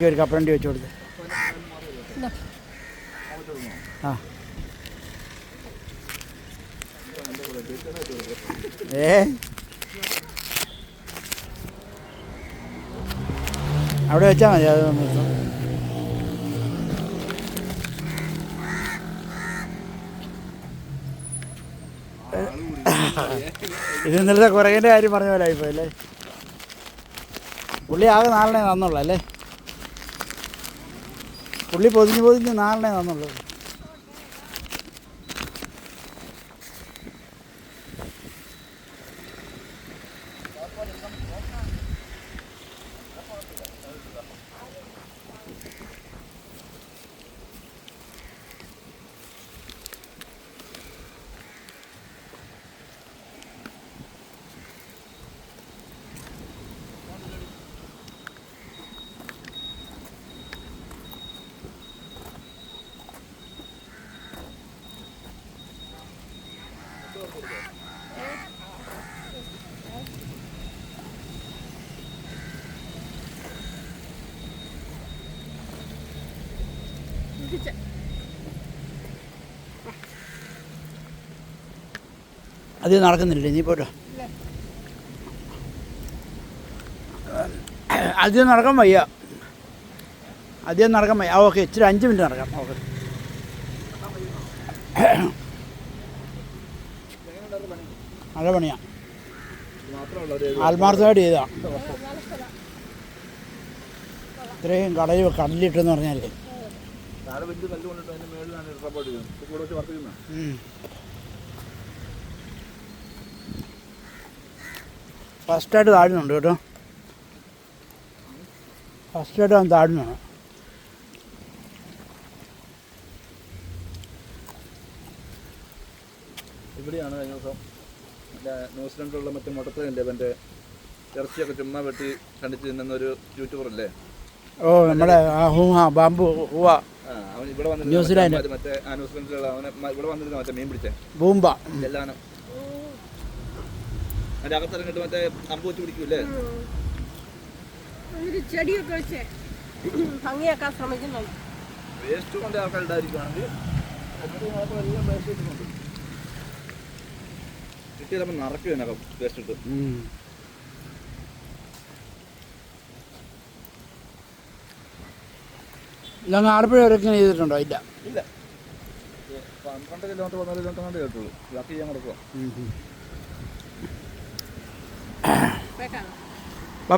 ഒരു കപ്പലണ്ടി വെച്ച് കൊടുത്ത്. ആ അവിടെ വെച്ചാൽ മതി. അത് ഇത് ഇന്നലത്തെ കുറേൻ്റെ കാര്യം പറഞ്ഞ പോലെ ആയിപ്പോ അല്ലേ. പുള്ളി ആകെ 4 തന്നുള്ളൂ അല്ലേ. പുള്ളി പൊതിഞ്ഞ് 4 തന്നുള്ളൂ. അത് നടക്കുന്നില്ലേ നീ പോട്ടോ. അധികം നടക്കാൻ വയ്യ. ഓക്കെ ഇച്ചിരി 5 മിനിറ്റ് നടക്കാം. ഓക്കെ നല്ല പണിയാണ്. ആത്മാർത്ഥമായിട്ട് ചെയ്താണ്. ഇത്രയും കടലിട്ടെന്ന് പറഞ്ഞാലേ ഫസ്റ്റായിട്ട് താഴുന്നുണ്ട് കേട്ടോ. ഫസ്റ്റായിട്ട് അവൻ താഴുന്നതാണ്. ഇവിടെയാണ് കഴിഞ്ഞ ദിവസം ന്യൂസിലൻഡിലുള്ള മറ്റേ മുട്ടത്തല്ലേ മറ്റേ ഇറച്ചിയൊക്കെ ചുമ്മാ വെട്ടി കണ്ടിച്ച് തിന്നുന്നൊരു യൂട്യൂബറല്ലേ. ഓ നമ്മുടെ ബാമ്പു ഹൂവ. അവൻ ഇവിടെ വന്നിട്ട് ന്യൂസിലാൻഡ് മറ്റേ ന്യൂസിലൻഡിലുള്ള അവനെ ഇവിടെ വന്നിരുന്ന മറ്റേ മീൻ പിടിച്ചേ ബൂമ്പ എല്ലാനും അതിൻ്റെ അകത്തിറങ്ങിട്ട് മറ്റേ അമ്പ് വെച്ച് പിടിക്കൂല്ലേ. ചെടിയൊക്കെ വെച്ച് ഭംഗിയാക്കാൻ ശ്രമിക്കുന്നുണ്ട്. വേസ്റ്റ് കൊണ്ട് ആൾക്കാർ ഇടാതിരിക്കുകയാണെങ്കിൽ എല്ലാം വേസ്റ്റ് ഇട്ടിട്ടുണ്ട്. കിട്ടിയപ്പോൾ നിറയ്ക്കും ഇതിനകം വേസ്റ്റ് ഇട്ട്. ഞങ്ങൾ ആലപ്പുഴ വരെയൊക്കെ ചെയ്തിട്ടുണ്ടോ? ഇല്ല ഇല്ല. 12 കിലോമീറ്റർ 14 കിലോമീറ്റർ കണ്ടേ കേട്ടുള്ളൂ. ബാക്കി ചെയ്യാൻ കൊടുക്കുക.